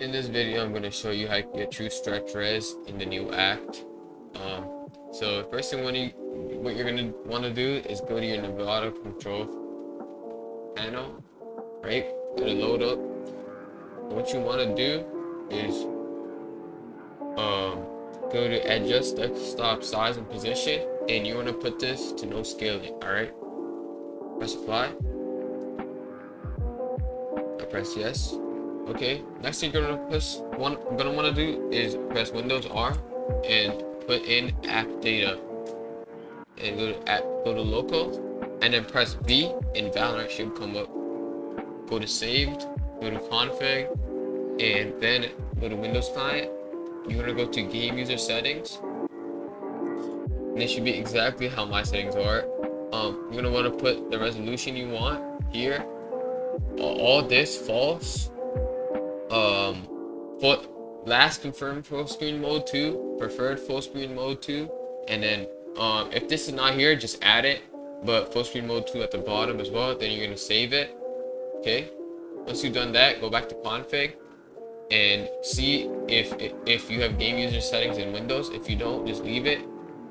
In this video, I'm going to show you how to get true stretch res in the new act. So first thing what you're going to want to do is go to your NVIDIA control panel, right? Go to load up. What you want to do is go to adjust desktop size and position, and you want to put this to no scaling. All right. Press apply. I press yes. Okay, next thing you're gonna want to do is press Windows R and put in app data, and go to local, and then press V, and Valorant should come up. Go to saved, go to config, and then go to Windows client. You're gonna go to game user settings, and it should be exactly how my settings are. You're gonna want to put the resolution you want here. All this false. Last confirmed full screen mode 2, preferred full screen mode 2, and then if this is not here, just add it, but full screen mode 2 at the bottom as well. Then you're gonna save it. Okay, once you've done that, go back to config and see if you have game user settings in Windows. If you don't, just leave it.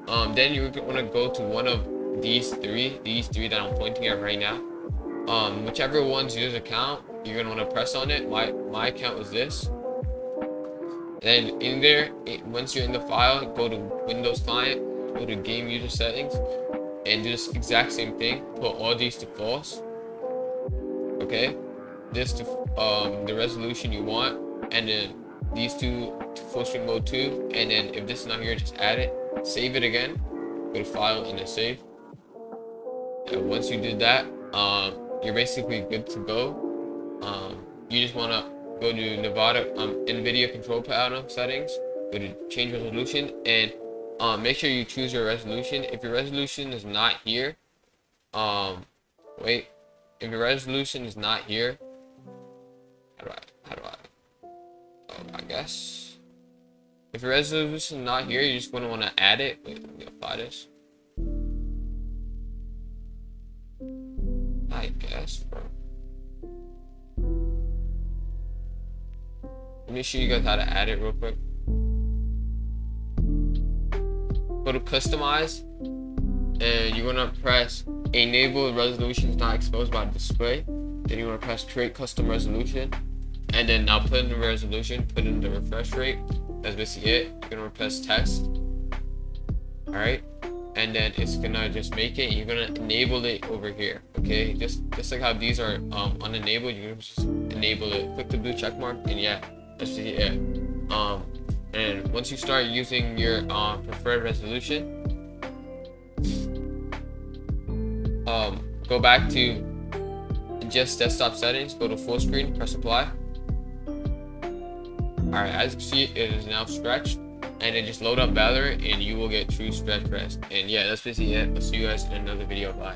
Then you're gonna go to one of these three that I'm pointing at right now. Whichever one's user account, you're gonna want to press on it. My account was this. Then in there, once you're in the file, go to Windows client, go to game user settings, and do this exact same thing. Put all these to false. Okay, this to the resolution you want, and then these two to full screen mode 2. And then if this is not here, just add it. Save it again. Go to file and then save. And once you did that, you're basically good to go. You just want to go to NVIDIA control panel settings, go to change resolution, and make sure you choose your resolution. If your resolution is not here, if your resolution is not here, I guess if your resolution is not here, you're just going to want to add it. Wait, let me apply this. I guess, bro. Let me show you guys how to add it real quick. Go to customize, and you're gonna press enable resolutions not exposed by display. Then you're gonna press create custom resolution, and then now put in the resolution, put in the refresh rate. That's basically it. You're gonna press text. All right. And then it's gonna just make it. You're gonna enable it over here. Okay, just like how these are unenabled, you're gonna just enable it. Click the blue check mark, and yeah, that's it. And once you start using your preferred resolution, go back to just desktop settings, go to full screen, press apply. All right, as you can see, it is now stretched. And then just load up Valorant, and you will get true stretch res. And yeah, that's basically it. I'll see you guys in another video. Bye.